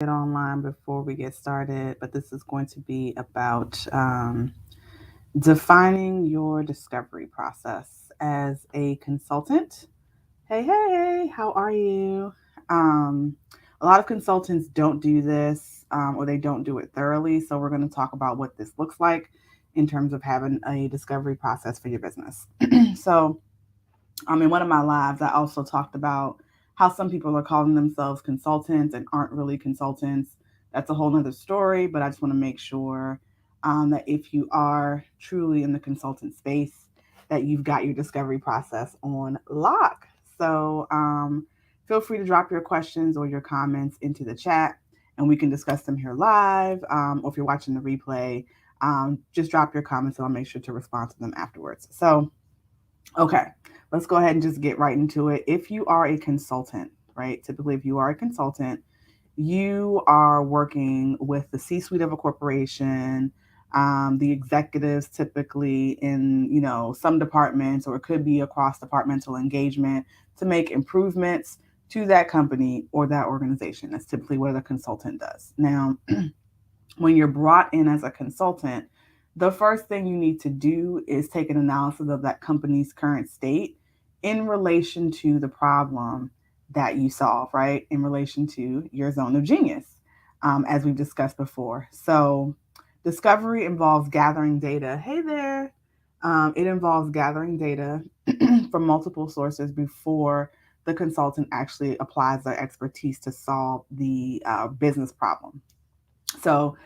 Get online before we get started, but this is going to be about defining your discovery process as a consultant. Hey, how are you? Um, a lot of consultants don't do this or they don't do it thoroughly. So, we're going to talk about what this looks like in terms of having a discovery process for your business. So, in one of my lives, I also talked about how some people are calling themselves consultants and aren't really consultants. That's a whole nother story, but I just want to make sure that if you are truly in the consultant space, that you've got your discovery process on lock. So feel free to drop your questions or your comments into the chat and we can discuss them here live. Or if you're watching the replay, just drop your comments and I'll make sure to respond to them afterwards. So, okay, let's go ahead and just get right into it. If you are a consultant, right? Typically, if you are a consultant, you are working with the C-suite of a corporation, the executives typically in some departments, or it could be across departmental engagement to make improvements to that company or that organization. That's typically what a consultant does. Now, when you're brought in as a consultant, the first thing you need to do is take an analysis of that company's current state in relation to the problem that you solve, right? In relation to your zone of genius, as we've discussed before. So, discovery involves gathering data. Hey there. It involves gathering data from multiple sources before the consultant actually applies their expertise to solve the business problem. So,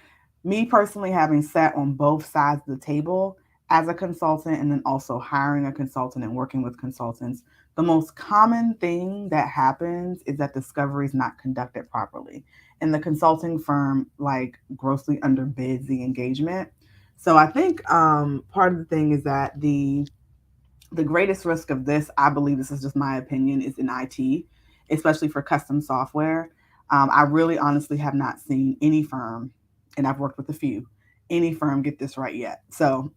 me personally, having sat on both sides of the table as a consultant and then also hiring a consultant and working with consultants, the most common thing that happens is that discovery is not conducted properly. And the consulting firm like grossly underbids the engagement. So I think part of the thing is that the greatest risk of this, I believe this is just my opinion, is in IT, especially for custom software. I really honestly have not seen any firm, and I've worked with a few, any firm get this right yet. So,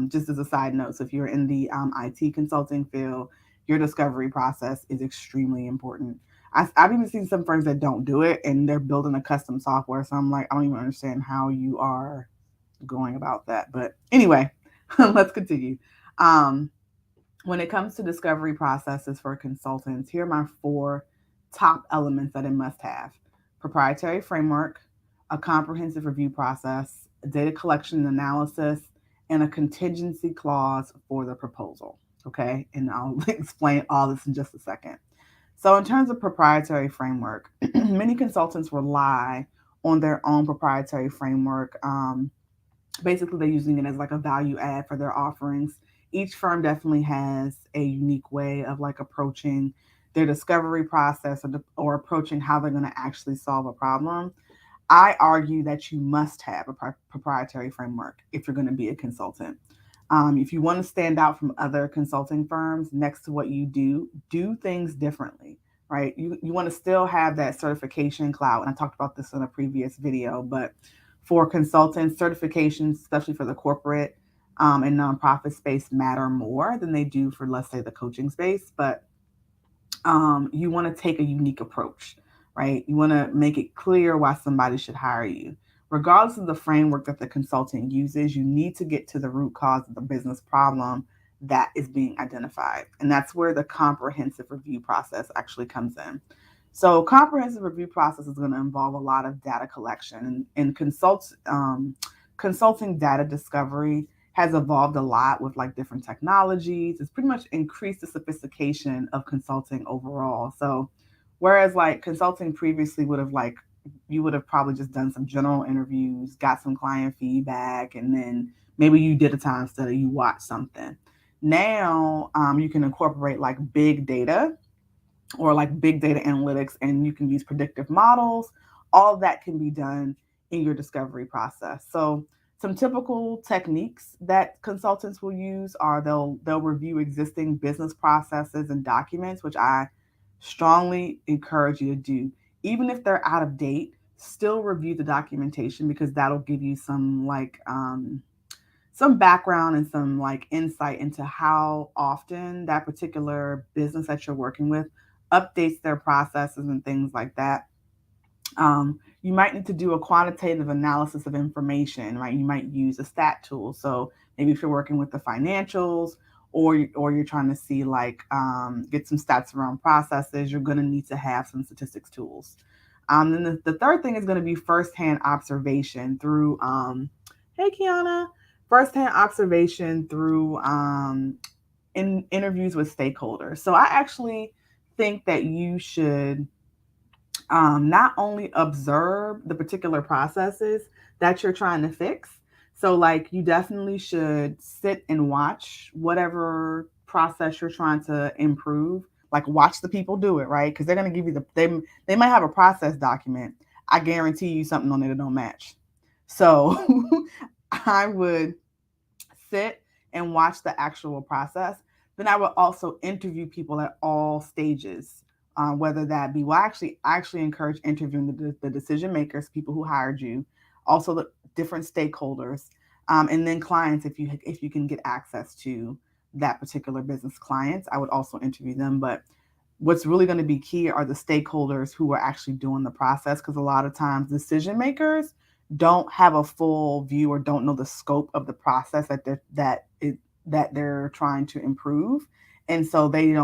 just as a side note, so if you're in the IT consulting field, your discovery process is extremely important. I've even seen some firms that don't do it and they're building a custom software. So I'm like, I don't even understand how you are going about that. But anyway, let's continue. Um, when it comes to discovery processes for consultants, here are my four top elements that it must have: proprietary framework, a comprehensive review process, data collection and analysis, and a contingency clause for the proposal. Okay, and I'll explain all this in just a second. So, in terms of proprietary framework, many consultants rely on their own proprietary framework. Basically, they're using it as like a value add for their offerings. Each firm definitely has a unique way of like approaching their discovery process, or approaching how they're going to actually solve a problem. I argue that you must have a proprietary framework if you're going to be a consultant. If you want to stand out from other consulting firms, next to what you do things differently, right? You want to still have that certification clout. And I talked about this in a previous video, but for consultants, certifications, especially for the corporate and nonprofit space, matter more than they do for, let's say, the coaching space. But you want to take a unique approach, right? You want to make it clear why somebody should hire you. Regardless of the framework that the consultant uses, you need to get to the root cause of the business problem that is being identified. And that's where the comprehensive review process actually comes in. So, comprehensive review process is going to involve a lot of data collection and consulting data discovery has evolved a lot with like different technologies. It's pretty much increased the sophistication of consulting overall. So whereas like consulting previously would have like you would have probably just done some general interviews, got some client feedback, and then maybe you did a time study, you watched something. Now you can incorporate like big data or like big data analytics, and you can use predictive models. All of that can be done in your discovery process. So some typical techniques that consultants will use are they'll review existing business processes and documents, which I strongly encourage you to do. Even if they're out of date, still review the documentation because that'll give you some background and some like insight into how often that particular business that you're working with updates their processes and things like that. You might need to do a quantitative analysis of information, right? You might use a stat tool. So maybe if you're working with the financials, or you're trying to see like get some stats around processes, you're going to need to have some statistics tools. Then the third thing is going to be firsthand observation through hey Kiana, firsthand observation through in interviews with stakeholders. So I actually think that you should not only observe the particular processes that you're trying to fix. So, like, you definitely should sit and watch whatever process you're trying to improve. Like, watch the people do it, right? Because they're going to give you they might have a process document. I guarantee you something on it that don't match. So, I would sit and watch the actual process. Then I would also interview people at all stages, whether that be, well, I actually encourage interviewing the decision makers, people who hired you, also the different stakeholders, and then clients if you can get access to that particular business clients. I would also interview them. But what's really going to be key are the stakeholders who are actually doing the process, because a lot of times decision makers don't have a full view or don't know the scope of the process that they're trying to improve, and so they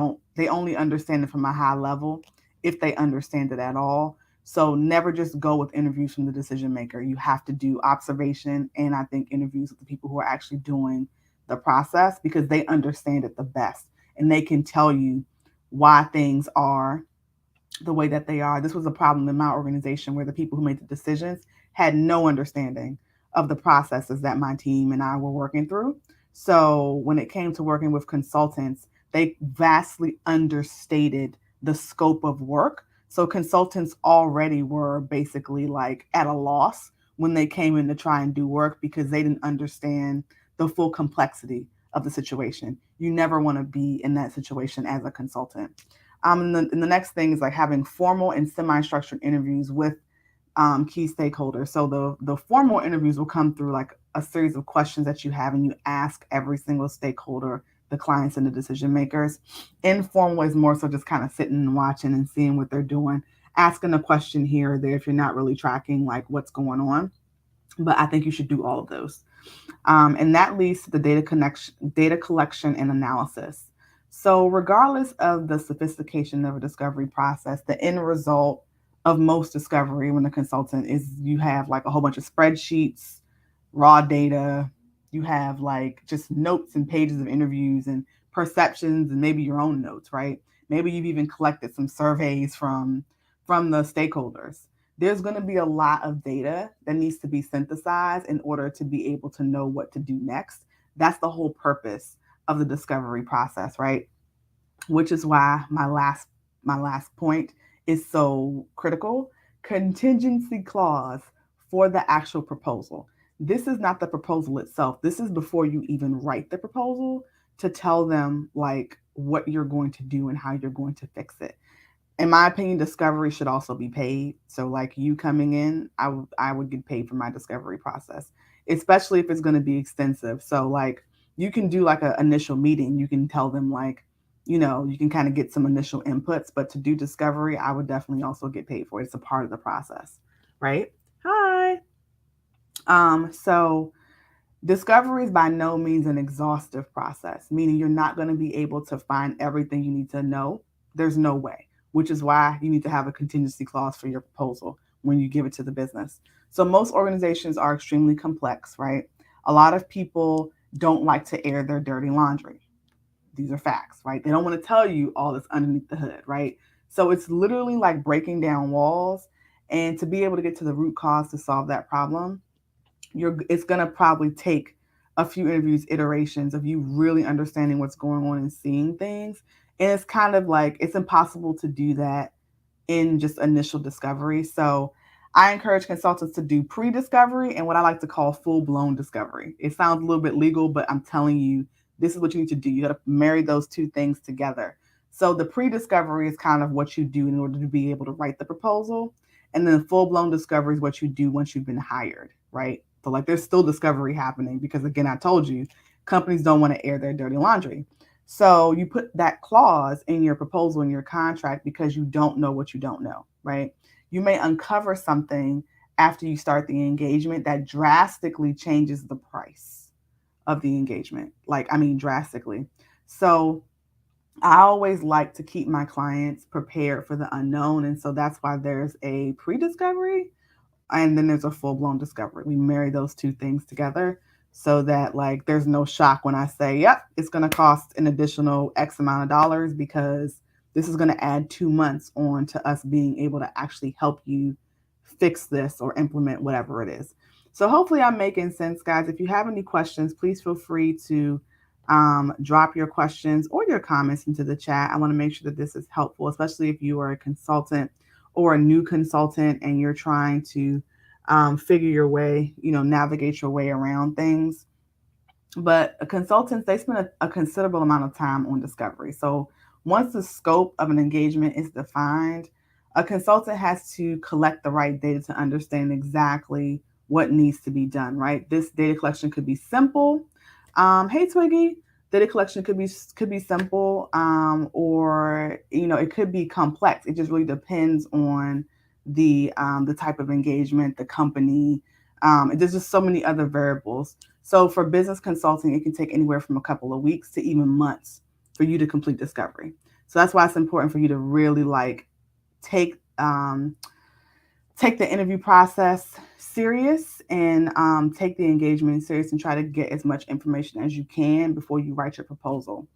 only understand it from a high level, if they understand it at all. So never just go with interviews from the decision maker. You have to do observation, and I think interviews with the people who are actually doing the process, because they understand it the best, and they can tell you why things are the way that they are. This was a problem in my organization where the people who made the decisions had no understanding of the processes that my team and I were working through. So when it came to working with consultants, they vastly understated the scope of work. So consultants already were basically like at a loss when they came in to try and do work, because they didn't understand the full complexity of the situation. You never want to be in that situation as a consultant. And the next thing is like having formal and semi-structured interviews with key stakeholders. So the formal interviews will come through like a series of questions that you have, and you ask every single stakeholder, the clients and the decision makers. Informal is more so just kind of sitting and watching and seeing what they're doing, asking a question here or there if you're not really tracking like what's going on. But I think you should do all of those. And that leads to the data collection and analysis. So, regardless of the sophistication of a discovery process, the end result of most discovery when a consultant is you have like a whole bunch of spreadsheets, raw data, you have like just notes and pages of interviews and perceptions and maybe your own notes, right? Maybe you've even collected some surveys from the stakeholders. There's going to be a lot of data that needs to be synthesized in order to be able to know what to do next. That's the whole purpose of the discovery process, right? Which is why my last point is so critical. Contingency clause for the actual proposal. This is not the proposal itself. This is before you even write the proposal, to tell them like what you're going to do and how you're going to fix it. In my opinion, discovery should also be paid. So, like you coming in, I would get paid for my discovery process, especially if it's going to be extensive. So, like you can do like an initial meeting. You can tell them like, you can kind of get some initial inputs. But to do discovery, I would definitely also get paid for it. It's a part of the process, right? Hi. So discovery is by no means an exhaustive process, meaning you're not going to be able to find everything you need to know. There's no way, which is why you need to have a contingency clause for your proposal when you give it to the business. So most organizations are extremely complex, right? A lot of people don't like to air their dirty laundry. These are facts, right? They don't want to tell you all that's underneath the hood, right? So it's literally like breaking down walls. And to be able to get to the root cause to solve that problem, it's going to probably take a few interviews, iterations of you really understanding what's going on and seeing things. And it's kind of like it's impossible to do that in just initial discovery. So I encourage consultants to do pre-discovery and what I like to call full-blown discovery. It sounds a little bit legal, but I'm telling you, this is what you need to do. You got to marry those two things together. So the pre-discovery is kind of what you do in order to be able to write the proposal. And then full-blown discovery is what you do once you've been hired, right? So like there's still discovery happening, because again, I told you, companies don't want to air their dirty laundry. So you put that clause in your proposal, in your contract, because you don't know what you don't know, right? you may uncover something after you start the engagement that drastically changes the price of the engagement. Like, I mean, drastically. So I always like to keep my clients prepared for the unknown. And so that's why there's a pre discovery and then there's a full blown discovery. We marry those two things together so that like there's no shock when I say, yep, it's going to cost an additional X amount of dollars because this is going to add 2 months on to us being able to actually help you fix this or implement whatever it is. So hopefully I'm making sense, guys. If you have any questions, please feel free to drop your questions or your comments into the chat. I want to make sure that this is helpful, especially if you are a consultant or a new consultant and you're trying to figure your way, navigate your way around things. But consultants, they spend a considerable amount of time on discovery. So once the scope of an engagement is defined, a consultant has to collect the right data to understand exactly what needs to be done, right? This data collection could be simple. Hey, Twiggy. Data collection could be simple, or it could be complex. It just really depends on the type of engagement, the company. There's just so many other variables. So for business consulting, it can take anywhere from a couple of weeks to even months for you to complete discovery. So that's why it's important for you to really like take take the interview process serious and take the engagement serious and try to get as much information as you can before you write your proposal.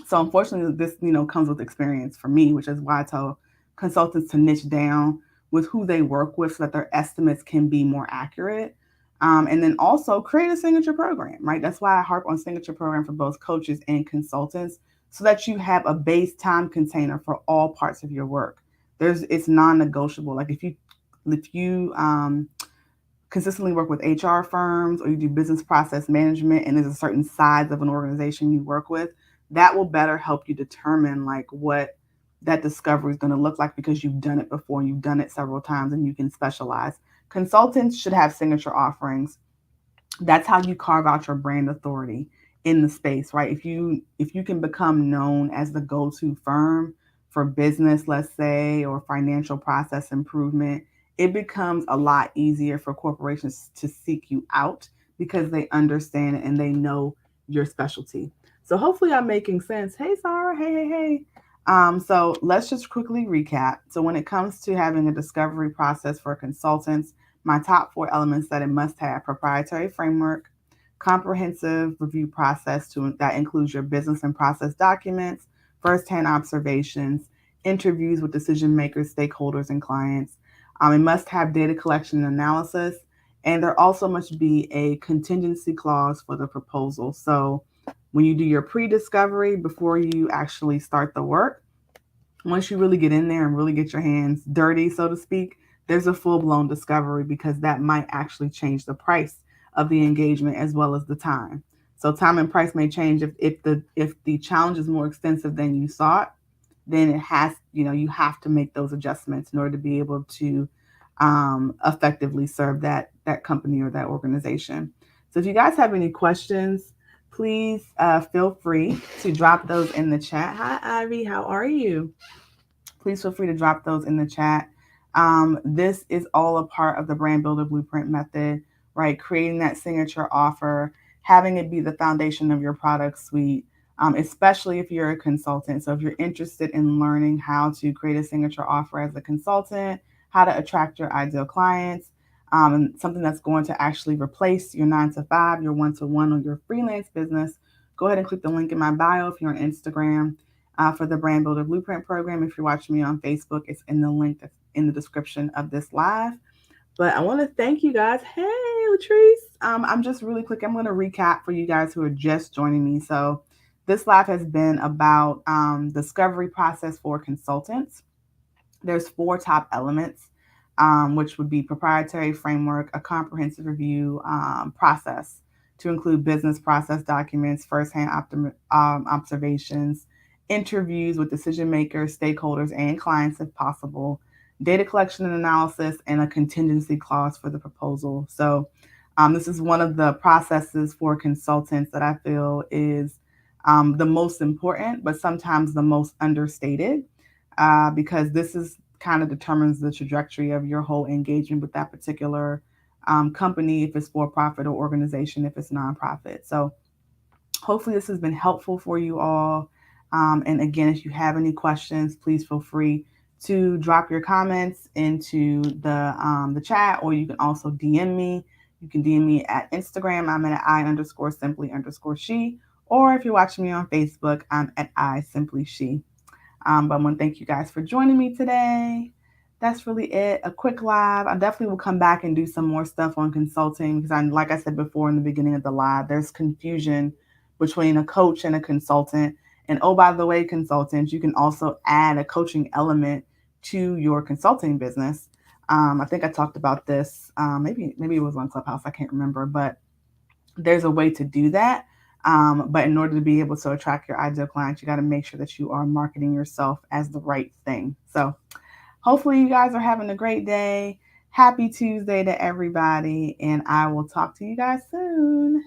So unfortunately, this comes with experience for me, which is why I tell consultants to niche down with who they work with so that their estimates can be more accurate. And then also create a signature program, right? That's why I harp on signature program for both coaches and consultants so that you have a base time container for all parts of your work. It's non-negotiable. Like if you consistently work with HR firms or you do business process management and there's a certain size of an organization you work with, that will better help you determine like what that discovery is going to look like because you've done it before and you've done it several times and you can specialize. Consultants should have signature offerings. That's how you carve out your brand authority in the space, right? If you can become known as the go-to firm for business, let's say, or financial process improvement, it becomes a lot easier for corporations to seek you out because they understand it and they know your specialty. So hopefully I'm making sense. Hey Sarah, hey. So let's just quickly recap. So when it comes to having a discovery process for consultants, my top 4 elements that it must have: proprietary framework, comprehensive review process that includes your business and process documents, firsthand observations, interviews with decision makers, stakeholders, and clients. It must have data collection and analysis, and there also must be a contingency clause for the proposal. So when you do your pre-discovery before you actually start the work, once you really get in there and really get your hands dirty, so to speak, there's a full blown discovery because that might actually change the price of the engagement as well as the time. So time and price may change if the challenge is more extensive than you thought, then you have to make those adjustments in order to be able to effectively serve that company or that organization. So if you guys have any questions, please feel free to drop those in the chat. Hi Ivy, how are you? Please feel free to drop those in the chat. This is all a part of the Brand Builder Blueprint method, right? Creating that signature offer, having it be the foundation of your product suite, especially if you're a consultant. So if you're interested in learning how to create a signature offer as a consultant, how to attract your ideal clients, and something that's going to actually replace your 9 to 5, your 1-to-1, or your freelance business, go ahead and click the link in my bio if you're on Instagram for the Brand Builder Blueprint program. If you're watching me on Facebook, it's in the link that's in the description of this live. But I want to thank you guys. Hey, Latrice. I'm just really quick. I'm going to recap for you guys who are just joining me. So this live has been about discovery process for consultants. There's 4 top elements, which would be proprietary framework, a comprehensive review process to include business process documents, firsthand observations, interviews with decision makers, stakeholders, and clients if possible, data collection and analysis, and a contingency clause for the proposal. So this is one of the processes for consultants that I feel is the most important, but sometimes the most understated, because this is kind of determines the trajectory of your whole engagement with that particular company, if it's for profit, or organization, if it's nonprofit. So hopefully this has been helpful for you all. And again, if you have any questions, please feel free to drop your comments into the chat, or you can also DM me. You can DM me at Instagram. I'm at I_simply_she. Or if you're watching me on Facebook, I'm at I Simply She. But I want to thank you guys for joining me today. That's really it. A quick live. I definitely will come back and do some more stuff on consulting because, like I said before in the beginning of the live, there's confusion between a coach and a consultant. And oh, by the way, consultants, you can also add a coaching element to your consulting business. I think I talked about this. Maybe it was on Clubhouse. I can't remember, but there's a way to do that. But in order to be able to attract your ideal clients, you got to make sure that you are marketing yourself as the right thing. So hopefully you guys are having a great day. Happy Tuesday to everybody, and I will talk to you guys soon.